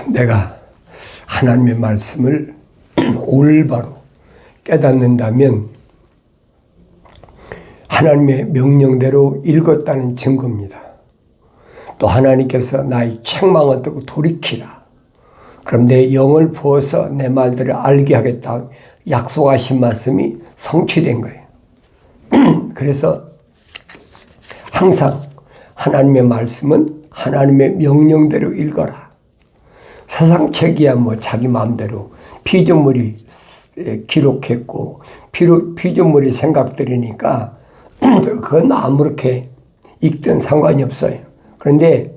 내가 하나님의 말씀을 올바로 깨닫는다면 하나님의 명령대로 읽었다는 증거입니다. 또 하나님께서 나의 책망을 듣고 돌이키라. 그럼 내 영을 부어서 내 말들을 알게 하겠다 약속하신 말씀이 성취된 거예요. 그래서 항상 하나님의 말씀은 하나님의 명령대로 읽어라. 세상 책이야 뭐 자기 마음대로 피조물이 기록했고 피조물의 생각들이니까 그건 아무렇게 읽든 상관이 없어요. 그런데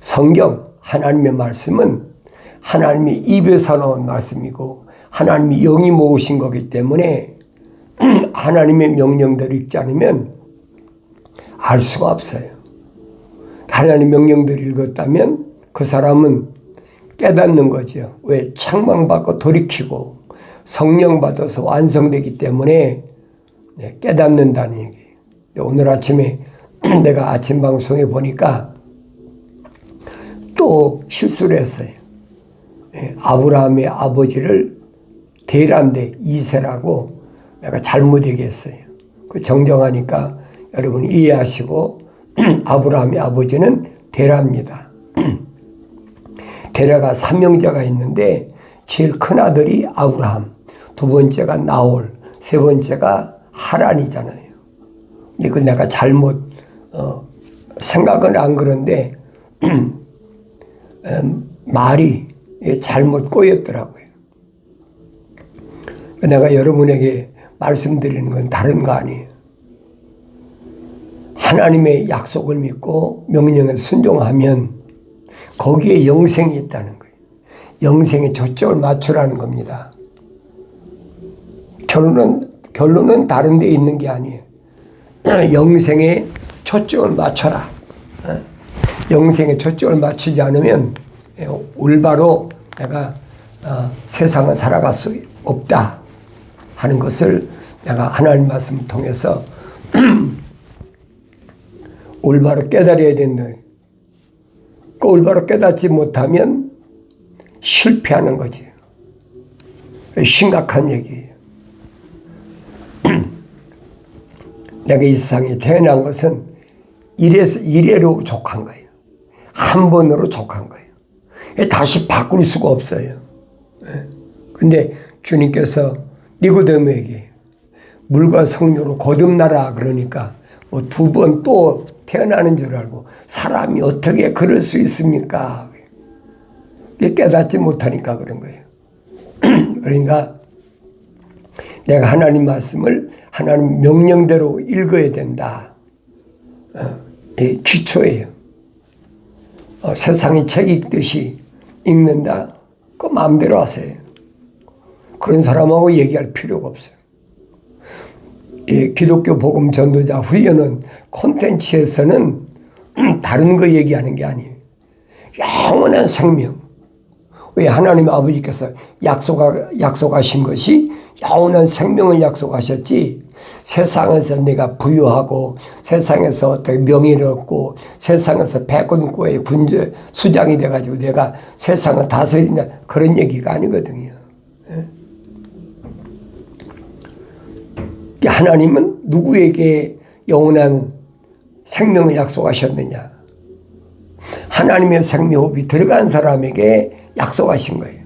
성경 하나님의 말씀은 하나님이 입에서 나온 말씀이고 하나님이 영이 모으신 거기 때문에 하나님의 명령대로 읽지 않으면 알 수가 없어요. 하나님의 명령대로 읽었다면 그 사람은 깨닫는 거죠. 왜? 책망받고 돌이키고 성령 받아서 완성되기 때문에 깨닫는다는 얘기예요. 오늘 아침에 내가 아침 방송에 보니까 또 실수를 했어요. 아브라함의 아버지를 데란데 이세라고 내가 잘못 얘기했어요. 그 정정하니까 여러분이 이해하시고 아브라함의 아버지는 데라입니다. 데라가 삼형제가 있는데 제일 큰 아들이 아브라함, 두 번째가 나홀, 세 번째가 하란이잖아요. 이거 내가 잘못 생각은 안 그런데 말이 잘못 꼬였더라고요. 내가 여러분에게 말씀드리는 건 다른 거 아니에요. 하나님의 약속을 믿고 명령에 순종하면 거기에 영생이 있다는 거예요. 영생에 초점을 맞추라는 겁니다. 결론은 다른 데 있는 게 아니에요. 영생에 초점을 맞춰라. 영생에 초점을 맞추지 않으면 올바로 내가 세상을 살아갈 수 없다 하는 것을 내가 하나님 말씀을 통해서 올바로 깨달아야 된다. 그 올바로 깨닫지 못하면 실패하는 거지. 심각한 얘기예요. 내가 이 세상에 태어난 것은 이래로 족한 거예요. 한 번으로 족한 거예요. 다시 바꿀 수가 없어요. 근데 주님께서 니고데모에게 물과 성령으로 거듭나라 그러니까 뭐 두 번 또 태어나는 줄 알고 사람이 어떻게 그럴 수 있습니까? 깨닫지 못하니까 그런 거예요. 그러니까 내가 하나님 말씀을 하나님 명령대로 읽어야 된다. 기초예요. 세상이 책 읽듯이 읽는다. 그 마음대로 하세요. 그런 사람하고 얘기할 필요가 없어요. 기독교 복음 전도자 훈련은 콘텐츠에서는 다른 거 얘기하는 게 아니에요. 영원한 생명. 왜 하나님 아버지께서 약속하신 것이 영원한 생명을 약속하셨지 세상에서 내가 부유하고 세상에서 어떻게 명예를 얻고 세상에서 백군고의 수장이 돼가지고 내가 세상을 다스린다 그런 얘기가 아니거든요. 하나님은 누구에게 영원한 생명을 약속하셨느냐? 하나님의 생명호흡이 들어간 사람에게 약속하신 거예요.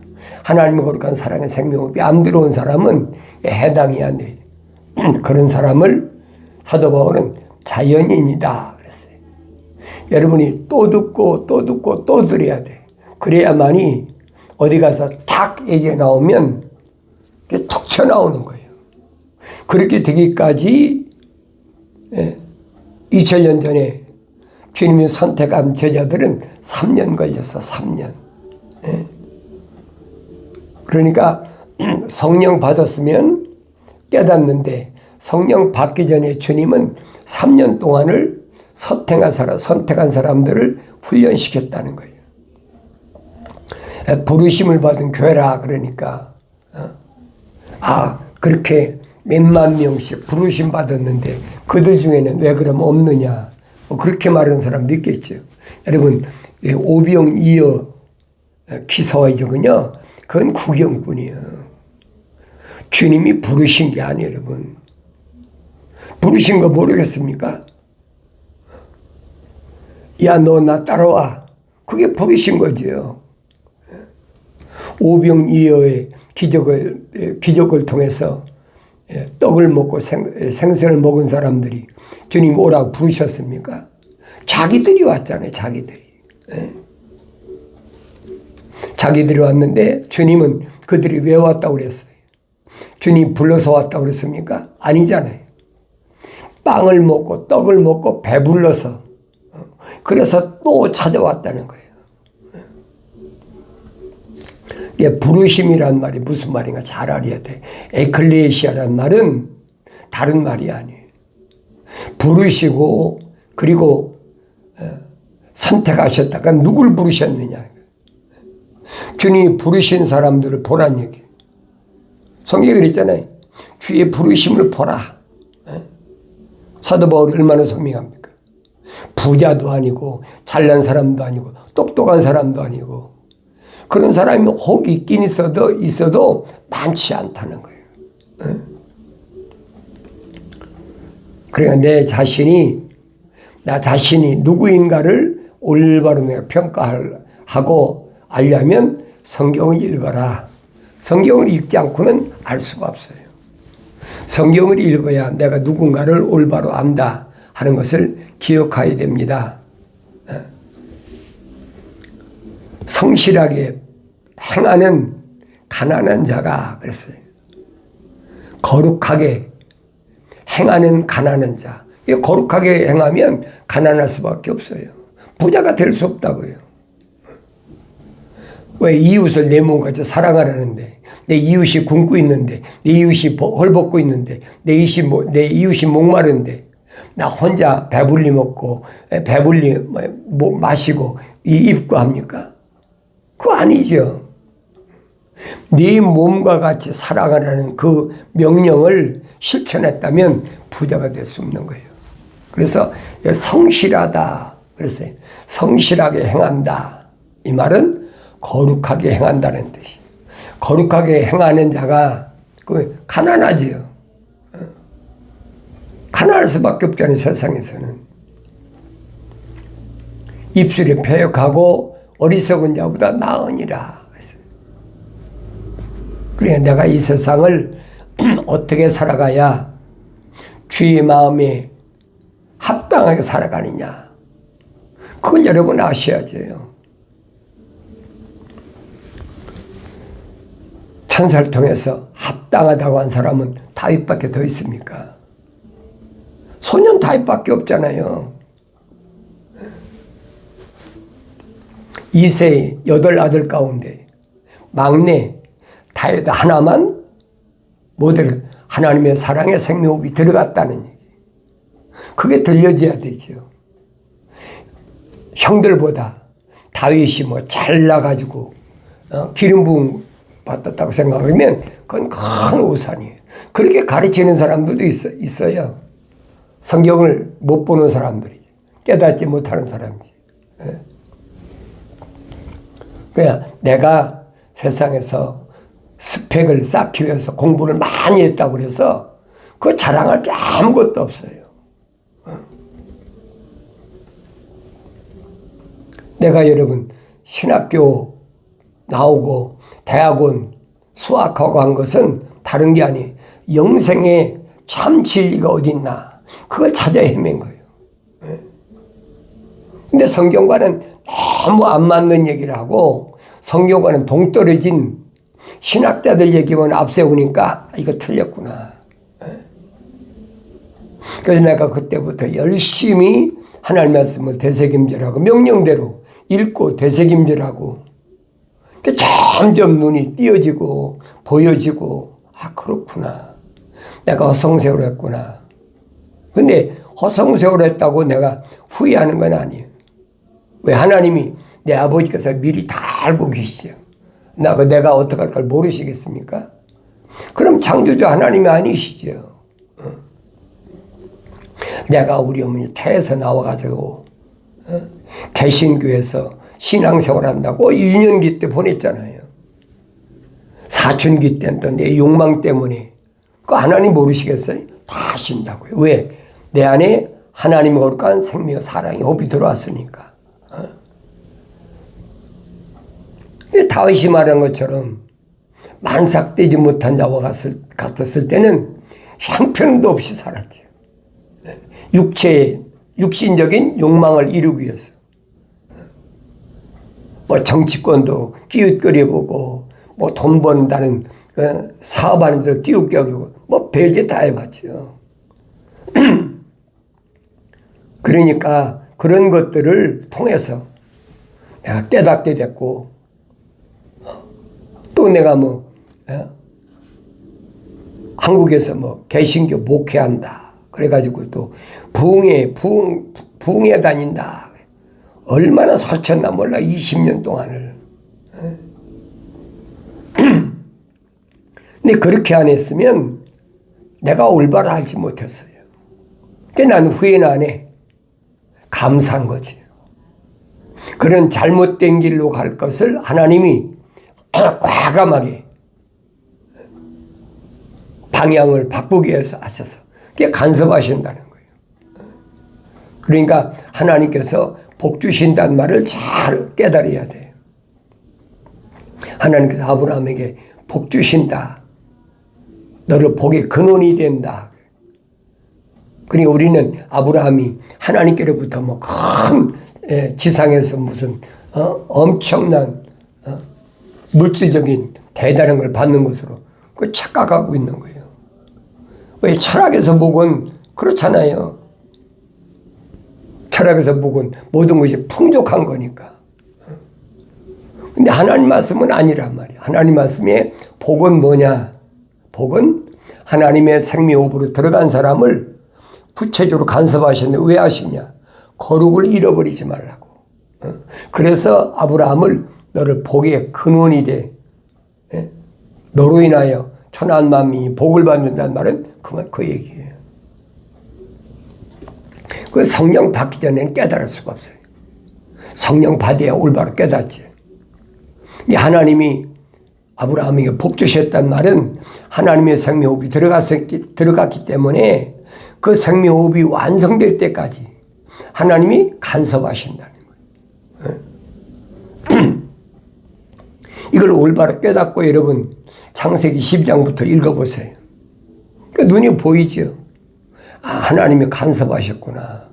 하나님의 거룩한 사랑의 생명호흡이 안 들어온 사람은 해당이 안 돼요. 그런 사람을 사도 바울은 자연인이다 그랬어요. 여러분이 또 듣고 또 듣고 또 들어야 돼. 그래야만이 어디 가서 탁 얘기가 나오면 툭 튀어나오는 거예요. 그렇게 되기까지 2000년 전에 주님이 선택한 제자들은 3년 걸렸어. 3년. 그러니까 성령 받았으면 깨닫는데 성령 받기 전에 주님은 3년 동안을 선택한 사람들을 훈련시켰다는 거예요. 부르심을 받은 교회라 그러니까 그렇게 몇만 명씩 부르심 받았는데 그들 중에는 왜 그럼 없느냐 그렇게 말하는 사람도 있겠죠. 여러분 오병이어 기사화적은요, 그건 구경꾼이에요. 주님이 부르신 게 아니에요, 여러분. 부르신 거 모르겠습니까? 야, 너 나 따라와. 그게 부르신 거지요. 오병이어의 기적을 통해서 떡을 먹고 생선을 먹은 사람들이 주님 오라고 부르셨습니까? 자기들이 왔잖아요, 자기들이. 자기들이 왔는데 주님은 그들이 왜 왔다고 그랬어요? 주님 불러서 왔다고 그랬습니까? 아니잖아요. 빵을 먹고 떡을 먹고 배불러서 그래서 또 찾아왔다는 거예요. 부르심이란 말이 무슨 말인가 잘 알아야 돼. 에클레시아란 말은 다른 말이 아니에요. 부르시고 그리고 선택하셨다가 누굴 부르셨느냐. 주님이 부르신 사람들을 보란 얘기예요. 성경에 그랬잖아요. 주의 부르심을 보라. 사도 바울이 얼마나 선명합니까? 부자도 아니고 잘난 사람도 아니고 똑똑한 사람도 아니고 그런 사람이 혹 있긴 있어도 많지 않다는 거예요. 그러니까 나 자신이 누구인가를 올바로 내가 평가하고 알려면 성경을 읽어라. 성경을 읽지 않고는 알 수가 없어요. 성경을 읽어야 내가 누군가를 올바로 안다 하는 것을 기억해야 됩니다. 성실하게 행하는 가난한 자가 그랬어요. 거룩하게 행하는 가난한 자. 거룩하게 행하면 가난할 수밖에 없어요. 부자가 될 수 없다고요. 왜 이웃을 내 몸같이 사랑하라는데 내 이웃이 굶고 있는데 내 이웃이 헐벗고 있는데 내 이웃이 목마른데 나 혼자 배불리 먹고 배불리 마시고 입고 합니까? 그거 아니죠. 네 몸과 같이 살아가라는 그 명령을 실천했다면 부자가 될 수 없는 거예요. 그래서 성실하다 그랬어요. 성실하게 행한다. 이 말은 거룩하게 행한다는 뜻이에요. 거룩하게 행하는 자가 가난하지요. 가난할 수밖에 없잖아요, 세상에서는. 입술이 패역하고 어리석은 자보다 나으니라. 그래, 내가 이 세상을 어떻게 살아가야 주의 마음에 합당하게 살아가느냐. 그걸 여러분 아셔야죠. 천사를 통해서 합당하다고 한 사람은 다윗밖에 더 있습니까? 소년 다윗밖에 없잖아요. 이세의 8아들 가운데 막내 다윗 하나만 모델 하나님의 사랑의 생명호흡이 들어갔다는 얘기. 그게 들려져야 되죠. 형들보다 다윗이 잘나가지고 기름 부음 받았다고 생각하면 그건 큰 오산이에요. 그렇게 가르치는 사람들도 있어요. 성경을 못 보는 사람들이 깨닫지 못하는 사람이지. 그냥 내가 세상에서 스펙을 쌓기 위해서 공부를 많이 했다고 해서 그 자랑할 게 아무것도 없어요. 내가 여러분 신학교 나오고 대학원 수학하고 한 것은 다른 게 아니에요. 영생에 참 진리가 어디 있나 그걸 찾아 헤맨 거예요. 근데 성경과는 너무 안 맞는 얘기를 하고 성경과는 동떨어진 신학자들 얘기만 앞세우니까 이거 틀렸구나. 그래서 내가 그때부터 열심히 하나님 말씀을 되새김질하고 명령대로 읽고 되새김질하고 점점 눈이 띄어지고 보여지고 그렇구나. 내가 허송세월을 했구나. 근데 허송세월을 했다고 내가 후회하는 건 아니에요. 왜? 하나님이 내 아버지께서 미리 다 알고 계시죠. 내가 어떻게 할 걸 모르시겠습니까? 그럼 창조주 하나님이 아니시죠. 내가 우리 어머니 태에서 나와가지고 개신교에서 신앙생활 한다고 유년기 때 보냈잖아요. 사춘기 때는 또 내 욕망 때문에. 그 하나님 모르시겠어요? 다 하신다고요. 왜? 내 안에 하나님의 거룩한 생명의 사랑의 호흡이 들어왔으니까. 다윗이 말한 것처럼 만삭되지 못한 자와 같았을 때는 형편도 없이 살았죠. 육신적인 욕망을 이루기 위해서. 뭐 정치권도 끼웃거려보고, 뭐 돈 번다는 사업하는 데도 끼웃거려보고, 뭐 별짓 다 해봤죠. 그러니까 그런 것들을 통해서 내가 깨닫게 됐고, 또 내가 한국에서 개신교 목회한다. 그래가지고 또 부흥회 다닌다. 얼마나 설쳤나 몰라, 20년 동안을. 근데 그렇게 안 했으면 내가 올바로 알지 못했어요. 근데 나는 후회는 안 해. 감사한 거지. 그런 잘못된 길로 갈 것을 하나님이 과감하게 방향을 바꾸기 위해서 하셔서 그게 간섭하신다는 거예요. 그러니까 하나님께서 복 주신다는 말을 잘 깨달아야 돼요. 하나님께서 아브라함에게 복 주신다. 너를 복의 근원이 된다. 그러니까 우리는 아브라함이 하나님께로부터 큰 지상에서 무슨 엄청난 물질적인 대단한 걸 받는 것으로 그 착각하고 있는 거예요. 왜? 철학에서 보건 그렇잖아요. 철학에서 보건 모든 것이 풍족한 거니까. 근데 하나님 말씀은 아니란 말이야. 하나님 말씀의 복은 뭐냐? 복은 하나님의 생명호흡으로 들어간 사람을 구체적으로 간섭하셨는데 왜 하시냐? 거룩을 잃어버리지 말라고. 그래서 아브라함을 너를 복의 근원이 돼. 너로 인하여 천한 만민이 복을 받는다는 말은 그 얘기예요. 그 성령 받기 전에는 깨달을 수가 없어요. 성령 받아야 올바로 깨닫지. 하나님이 아브라함에게 복 주셨단 말은 하나님의 생명호흡이 들어갔기 때문에 그 생명호흡이 완성될 때까지 하나님이 간섭하신다는 거예요. 이걸 올바로 깨닫고 여러분 창세기 12장부터 읽어보세요. 그 눈이 보이죠. 아, 하나님이 간섭하셨구나.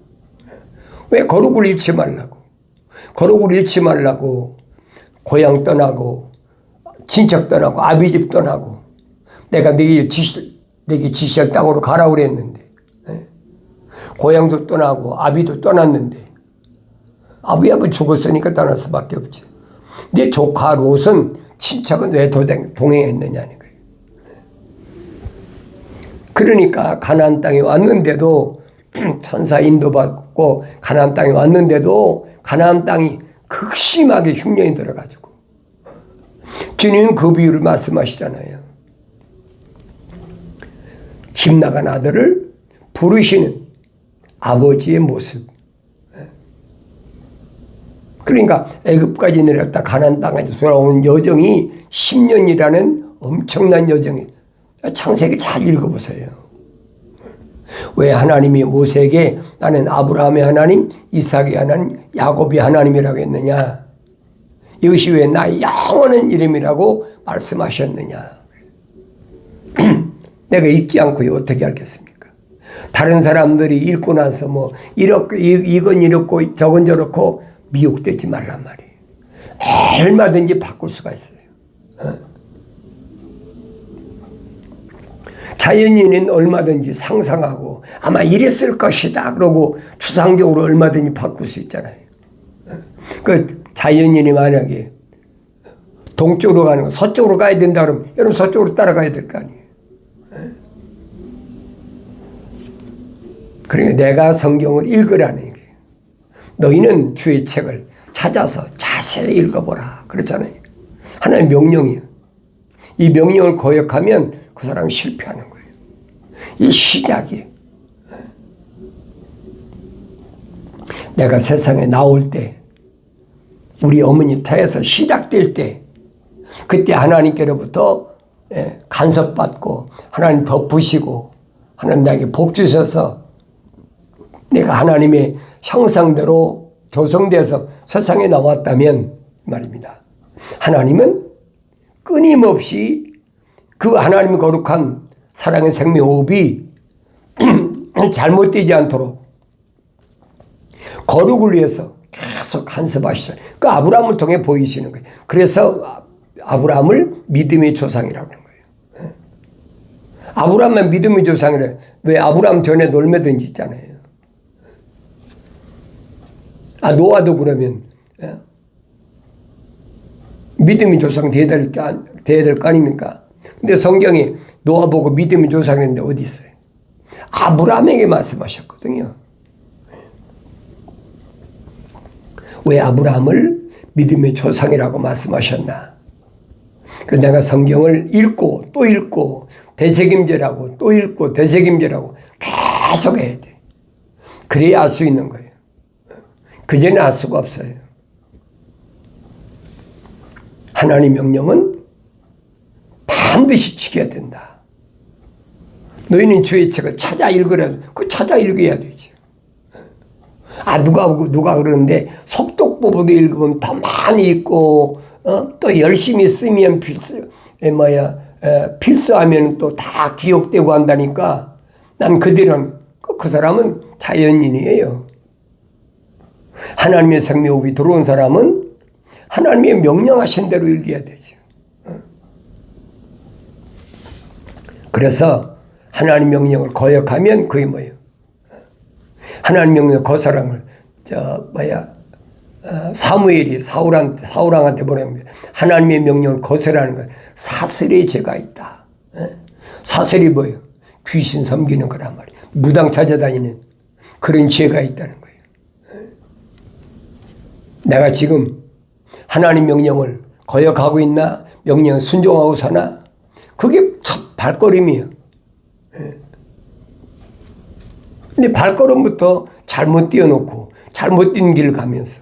왜? 거룩을 잃지 말라고. 거룩을 잃지 말라고 고향 떠나고 친척 떠나고 아비집 떠나고 내가 네게 지시할 땅으로 가라고 그랬는데 고향도 떠나고 아비도 떠났는데 아비하고 죽었으니까 떠날 수밖에 없지. 네 조카 롯은 친척은 왜 동행했느냐는 거예요. 그러니까 가나안 땅에 왔는데도 천사 인도받고 가나안 땅에 왔는데도 가나안 땅이 극심하게 흉년이 들어가지고 주님은 그 비유를 말씀하시잖아요. 집 나간 아들을 부르시는 아버지의 모습. 그러니까 애굽까지 내렸다 가나안 땅까지 돌아오는 여정이 10년이라는 엄청난 여정이. 창세기 잘 읽어보세요. 왜 하나님이 모세에게 나는 아브라함의 하나님, 이삭의 하나님, 야곱의 하나님이라고 했느냐? 이것이 왜 나의 영원한 이름이라고 말씀하셨느냐? 내가 읽지 않고 어떻게 알겠습니까? 다른 사람들이 읽고 나서 이건 이렇고 저건 저렇고 미혹되지 말란 말이에요. 얼마든지 바꿀 수가 있어요. 자연인은 얼마든지 상상하고 아마 이랬을 것이다 그러고 추상적으로 얼마든지 바꿀 수 있잖아요. 그 자연인이 만약에 동쪽으로 가는 거 서쪽으로 가야 된다 그러면 여러분 서쪽으로 따라가야 될 거 아니에요. 그러니까 내가 성경을 읽으라는 얘기예요. 너희는 주의 책을 찾아서 자세히 읽어보라 그렇잖아요. 하나의 명령이에요. 이 명령을 거역하면 그 사람이 실패하는 거예요. 이 시작이에요. 내가 세상에 나올 때 우리 어머니 태에서 시작될 때 그때 하나님께로부터 간섭받고 하나님 덮으시고 하나님 나에게 복 주셔서 내가 하나님의 형상대로 조성돼서 세상에 나왔다면 말입니다. 하나님은 끊임없이 그 하나님의 거룩한 사랑의 생명호흡이 잘못되지 않도록 거룩을 위해서 계속 간섭하시죠. 그 아브라함을 통해 보이시는 거예요. 그래서 아브라함을 믿음의 조상이라고 하는 거예요. 아브라함만 믿음의 조상이래. 왜 아브라함 전에 놀매던 짓잖아요. 노아도 그러면 믿음의 조상 되어야 될 거 아닙니까? 근데 성경이 노아 보고 믿음의 조상인데 어디 있어요? 아브라함에게 말씀하셨거든요. 왜 아브라함을 믿음의 조상이라고 말씀하셨나? 그래서 내가 성경을 읽고 또 읽고 되새김질하고 또 읽고 되새김질하고 계속 해야 돼. 그래야 알 수 있는 거예요. 그전에 알 수가 없어요. 하나님 명령은 반드시 지켜야 된다. 너희는 주의 책을 찾아 읽으라. 그 찾아 읽어야 되지. 누가 그러는데 속독법으로 읽으면 더 많이 읽고 또 열심히 쓰면 필수하면 또 다 기억되고 한다니까. 난 그들은 그 사람은 자연인이에요. 하나님의 생명호흡이 들어온 사람은 하나님의 명령하신 대로 읽어야 되죠. 그래서 하나님 명령을 거역하면 그게 뭐예요? 하나님 명령 거사랑을 사무엘이 사울왕한테 보내면 하나님의 명령을 거스라는 건 사슬의 죄가 있다. 사슬이 뭐예요? 귀신 섬기는 거란 말이에요. 무당 찾아다니는 그런 죄가 있다는 거예요. 내가 지금 하나님 명령을 거역하고 있나? 명령 순종하고 사나? 그게 첫 발걸음이에요. 근데 발걸음부터 잘못 뛰어놓고 잘못된 길을 가면서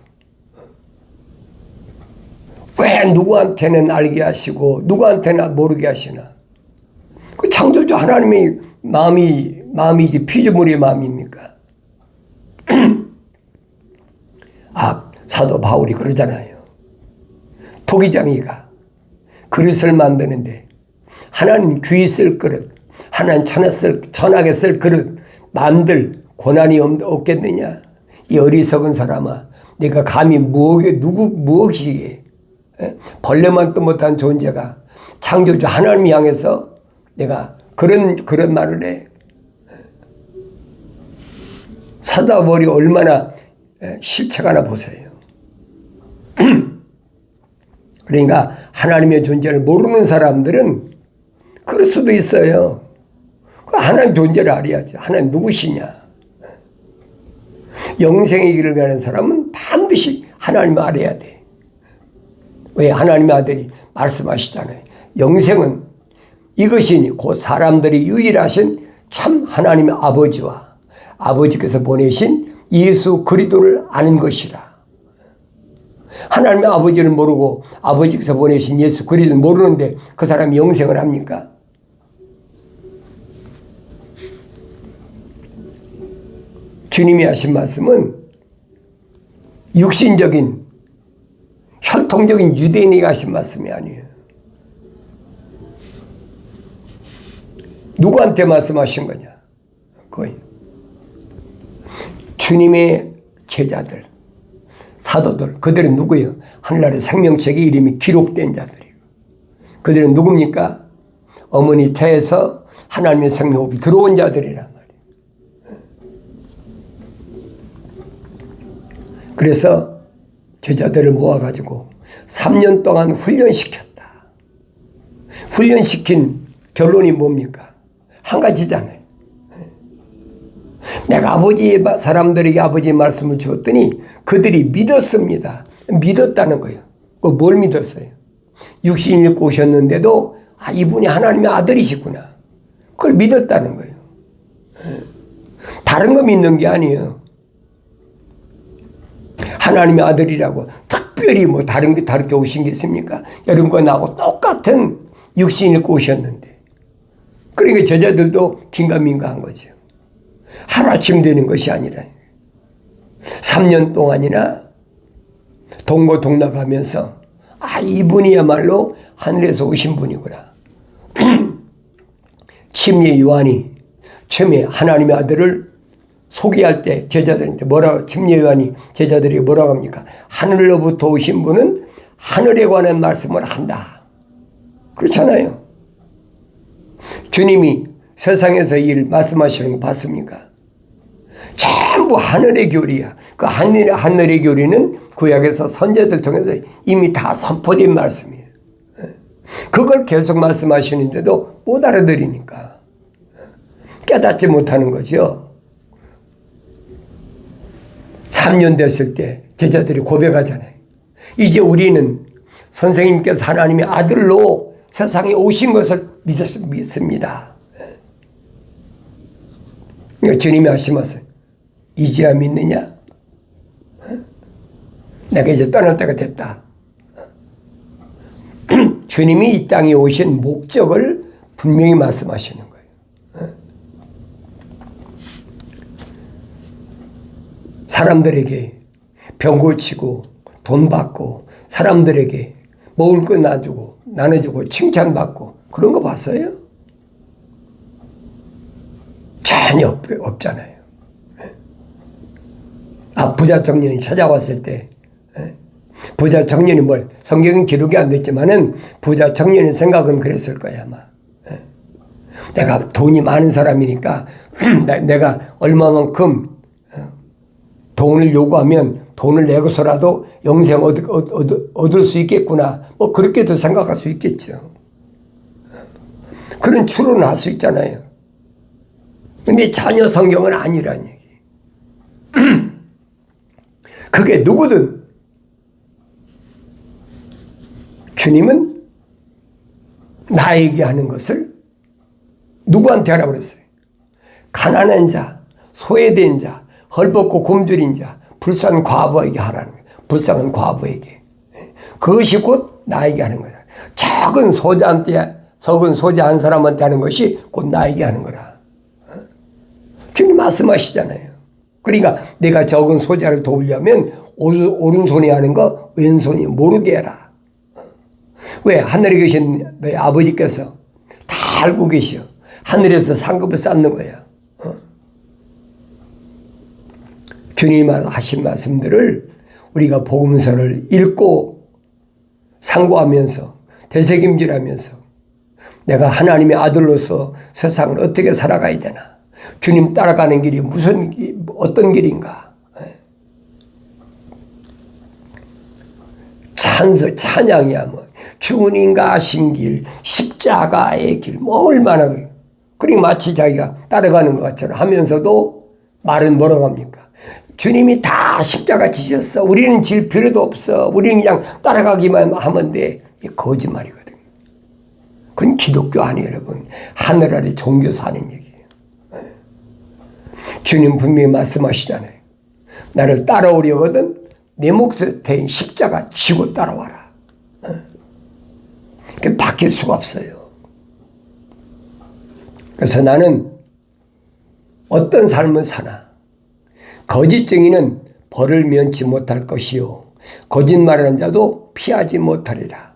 왜 누구한테는 알게 하시고 누구한테는 모르게 하시나? 그 창조주 하나님의 마음이지 피조물의 마음입니까? 사도 바울이 그러잖아요. 토기장이가 그릇을 만드는데 하나님 귀히 쓸 그릇, 하나님 천하게 쓸 그릇 만들 고난이 없겠느냐? 이 어리석은 사람아, 내가 감히 무엇이기에 벌레만도 못한 존재가 창조주 하나님 향해서 내가 그런 말을 해. 사도 바울이 얼마나 실책하나 보세요. 그러니까 하나님의 존재를 모르는 사람들은 그럴 수도 있어요. 하나님 존재를 알아야지. 하나님 누구시냐. 영생의 길을 가는 사람은 반드시 하나님을 알아야 돼. 왜? 하나님의 아들이 말씀하시잖아요. 영생은 이것이니 곧 사람들이 유일하신 참 하나님의 아버지와 아버지께서 보내신 예수 그리스도를 아는 것이라. 하나님의 아버지를 모르고 아버지께서 보내신 예수 그리스도를 모르는데 그 사람이 영생을 합니까? 주님이 하신 말씀은 육신적인 혈통적인 유대인이 하신 말씀이 아니에요. 누구한테 말씀하신 거냐? 거의 주님의 제자들, 사도들, 그들은 누구예요? 하늘나라의 생명책의 이름이 기록된 자들이에요. 그들은 누굽니까? 어머니 태에서 하나님의 생명호흡이 들어온 자들이란 말이에요. 그래서 제자들을 모아가지고 3년 동안 훈련시켰다. 훈련시킨 결론이 뭡니까? 한 가지잖아요. 내가 사람들에게 아버지의 말씀을 주었더니 그들이 믿었습니다. 믿었다는 거예요. 뭘 믿었어요? 육신 입고 오셨는데도 이분이 하나님의 아들이시구나. 그걸 믿었다는 거예요. 다른 거 믿는 게 아니에요. 하나님의 아들이라고 특별히 뭐 다르게 오신 게 있습니까? 여러분과 나하고 똑같은 육신을 입고 오셨는데. 그러니까 제자들도 긴가민가한 거죠. 하루아침 되는 것이 아니라 3년 동안이나 동고동락하면서 이분이야말로 하늘에서 오신 분이구나. 침례 요한이 처음에 하나님의 아들을 소개할 때 제자들한테 침례 요한이 제자들이 뭐라고 합니까? 하늘로부터 오신 분은 하늘에 관한 말씀을 한다. 그렇잖아요. 주님이 세상에서 일 말씀하시는 거 봤습니까? 전부 하늘의 교리야. 그 하늘의 교리는 구약에서 선제들 통해서 이미 다 선포된 말씀이에요. 그걸 계속 말씀하시는데도 못 알아들으니까 깨닫지 못하는 거죠. 3년 됐을 때 제자들이 고백하잖아요. 이제 우리는 선생님께서 하나님의 아들로 세상에 오신 것을 믿습니다. 주님이 하시면서 이제야 믿느냐? 내가 이제 떠날 때가 됐다. 주님이 이 땅에 오신 목적을 분명히 말씀하시는 거예요. 사람들에게 병 고치고 돈 받고 사람들에게 먹을 거 나눠주고 칭찬받고 그런 거 봤어요? 전혀 없잖아요. 부자 청년이 찾아왔을 때 부자 청년이 성경은 기록이 안 됐지만은 부자 청년의 생각은 그랬을 거야 아마. 내가 돈이 많은 사람이니까 내가 얼마만큼 돈을 요구하면 돈을 내고서라도 영생 얻을 수 있겠구나. 그렇게도 생각할 수 있겠죠. 그런 추론을 할 수 있잖아요. 근데 전혀 성경은 아니란 얘기. 그게 누구든 주님은 나에게 하는 것을 누구한테 하라고 그랬어요? 가난한 자, 소외된 자, 헐벗고 굶주린 자, 불쌍한 과부에게 하라는 거예요. 불쌍한 과부에게. 그것이 곧 나에게 하는 거다. 적은 소자 한 사람한테 하는 것이 곧 나에게 하는 거라. 주님 말씀하시잖아요. 그러니까 내가 적은 소자를 도우려면 오른손이 하는 거 왼손이 모르게 해라. 왜? 하늘에 계신 너희 아버지께서 다 알고 계셔. 하늘에서 상급을 쌓는 거야. 주님 하신 말씀들을 우리가 복음서를 읽고 상고하면서 되새김질하면서 내가 하나님의 아들로서 세상을 어떻게 살아가야 되나? 주님 따라가는 길이 어떤 길인가? 찬양이야 주님과 하신 길, 십자가의 길, 얼마나 그리고 마치 자기가 따라가는 것 것처럼 하면서도 말은 뭐라고 합니까? 주님이 다 십자가 지셨어. 우리는 질 필요도 없어. 우리는 그냥 따라가기만 하면 돼. 이게 거짓말이거든요. 그건 기독교 아니에요, 여러분. 하늘 아래 종교사 하는 얘기예요. 주님 분명히 말씀하시잖아요. 나를 따라오려거든 내 몫에 대인 십자가 지고 따라와라. 그게 바뀔 수가 없어요. 그래서 나는 어떤 삶을 사나 거짓 증인은 벌을 면치 못할 것이요 거짓말하는 자도 피하지 못하리라.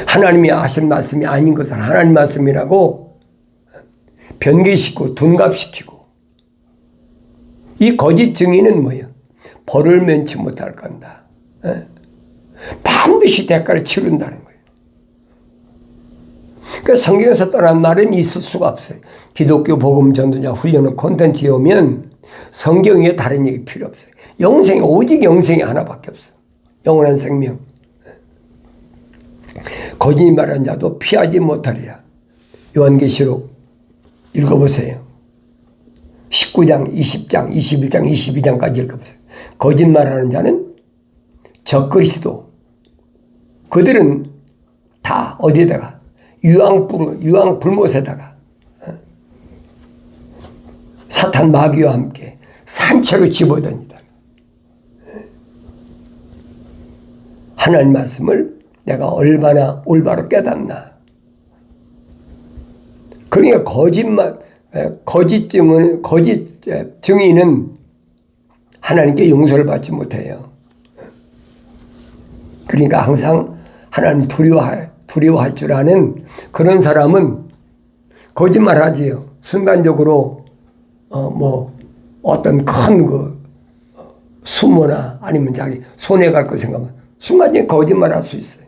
하나님이 하신 말씀이 아닌 것을 하나님 말씀이라고 변개시키고 둔갑시키고 이 거짓 증인은 뭐예요? 벌을 면치 못할 건다. 반드시 대가를 치른다는 거예요. 그러니까 성경에서 떠난 말은 있을 수가 없어요. 기독교 복음 전도자 훈련은 콘텐츠에 오면 성경에 다른 얘기 필요 없어요. 영생이 오직 영생이 하나밖에 없어. 영원한 생명. 거짓말하는 자도 피하지 못하리라. 요한계시록 읽어보세요. 19장, 20장, 21장, 22장까지 읽어보세요. 거짓말하는 자는 적그리스도. 그들은 다 어디에다가 유황 불못에다가 사탄 마귀와 함께 산채로 집어던지다. 하나님 말씀을 내가 얼마나 올바로 깨닫나. 그러니까 거짓 증인은 하나님께 용서를 받지 못해요. 그러니까 항상 하나님 두려워할 줄 아는 그런 사람은 거짓말 하지요. 순간적으로 어떤 큰 수모나 아니면 자기 손해 갈 거 생각하면 순간적으로 거짓말 할 수 있어요.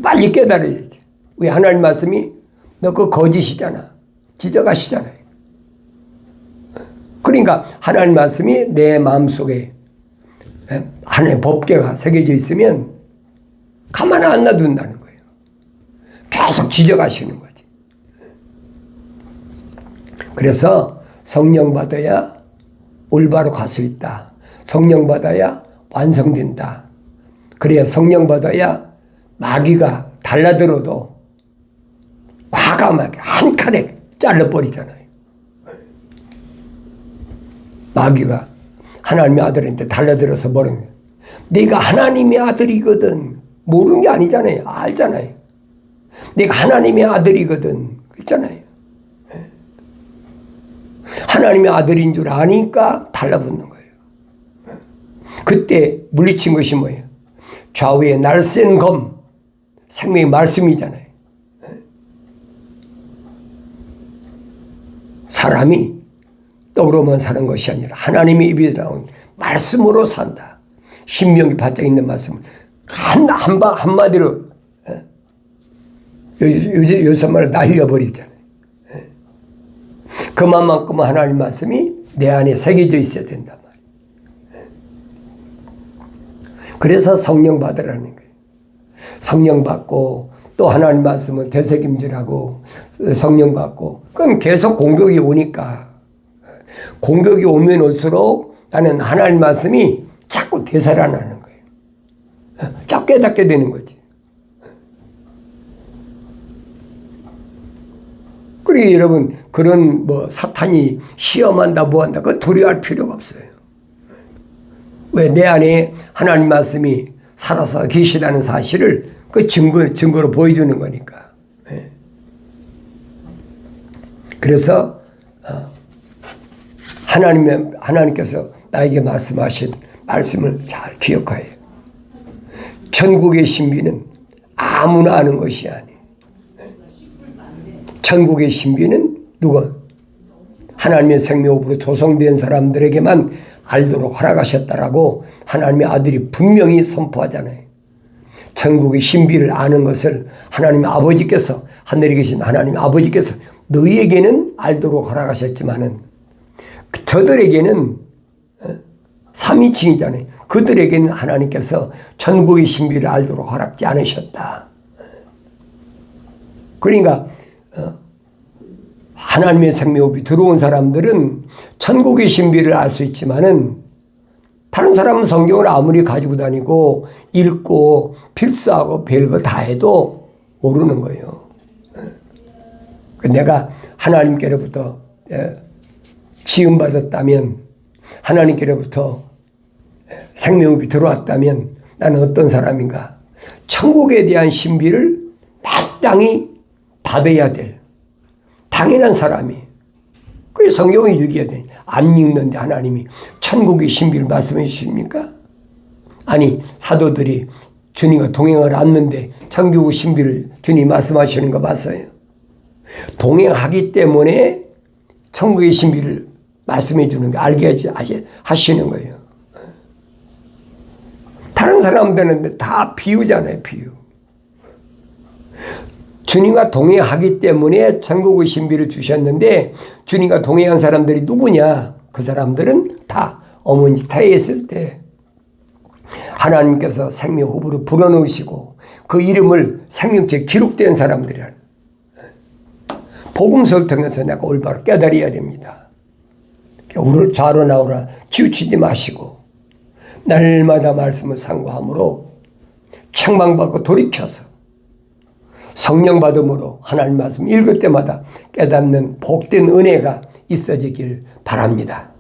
빨리 깨달아야지. 왜 하나님 말씀이 너 그 거짓이잖아. 지적하시잖아요. 그러니까 하나님 말씀이 내 마음속에 하나님의 법궤가 새겨져 있으면 가만 안 놔둔다는 거예요. 계속 지적하시는 거지. 그래서 성령 받아야 올바로 갈 수 있다. 성령 받아야 완성된다. 그래야 성령 받아야 마귀가 달라들어도 과감하게 한 칼에 잘라버리잖아요. 마귀가 하나님의 아들한테 달라들어서 모르는 거예요. 네가 하나님의 아들이거든. 모르는 게 아니잖아요. 알잖아요. 내가 하나님의 아들이거든. 그렇잖아요. 하나님의 아들인 줄 아니까 달라붙는 거예요. 그때 물리친 것이 뭐예요? 좌우에 날쌘 검, 생명의 말씀이잖아요. 사람이 떡으로만 사는 것이 아니라 하나님의 입에서 나온 말씀으로 산다. 신명기 바짝 있는 말씀. 한마디로 요새 말을 날려버리잖아요. 그만큼 하나님 말씀이 내 안에 새겨져 있어야 된단 말이에요. 그래서 성령 받으라는 거예요. 성령 받고 또 하나님 말씀을 되새김질하고 성령 받고 그럼 계속 공격이 오니까 공격이 오면 올수록 나는 하나님 말씀이 자꾸 되살아나는 거예요. 자꾸 깨닫게 되는 거지. 그리고 여러분 그런 사탄이 시험한다 뭐한다 그거 두려워할 필요가 없어요. 왜? 내 안에 하나님 말씀이 살아서 계시다는 사실을 그 증거로 보여주는 거니까. 그래서 하나님께서 나에게 말씀하신 말씀을 잘 기억하여. 천국의 신비는 아무나 아는 것이 아니에요. 천국의 신비는 누가? 하나님의 생명으로 조성된 사람들에게만 알도록 허락하셨다라고 하나님의 아들이 분명히 선포하잖아요. 천국의 신비를 아는 것을 하나님의 아버지께서 하늘에 계신 하나님 아버지께서 너희에게는 알도록 허락하셨지만은 저들에게는 삼위층이잖아요. 그들에게는 하나님께서 천국의 신비를 알도록 허락지 않으셨다. 그러니까 하나님의 생명이 들어온 사람들은 천국의 신비를 알 수 있지만은 다른 사람은 성경을 아무리 가지고 다니고 읽고 필사하고 별거 다 해도 모르는 거예요. 내가 하나님께로부터 지음받았다면 하나님께로부터 생명이 들어왔다면 나는 어떤 사람인가? 천국에 대한 신비를 마땅히 받아야 될 당연한 사람이. 그게 성경을 읽어야 돼. 안 읽는데 하나님이 천국의 신비를 말씀해 주십니까? 아니 사도들이 주님과 동행을 않는데 천국의 신비를 주님 말씀하시는 거 봤어요. 동행하기 때문에 천국의 신비를 말씀해 주는 거 알게 하시는 거예요. 다른 사람들은 다 비유잖아요. 비유. 주님과 동행하기 때문에 천국의 신비를 주셨는데 주님과 동행한 사람들이 누구냐? 그 사람들은 다 어머니 태에 있을 때 하나님께서 생명 호흡으로 불어넣으시고 그 이름을 생명책에 기록된 사람들이라. 복음서를 통해서 내가 올바로 깨달아야 됩니다. 우를 좌로 나오라 치우치지 마시고 날마다 말씀을 상고함으로 책망받고 돌이켜서 성령 받음으로 하나님 말씀 읽을 때마다 깨닫는 복된 은혜가 있어지길 바랍니다.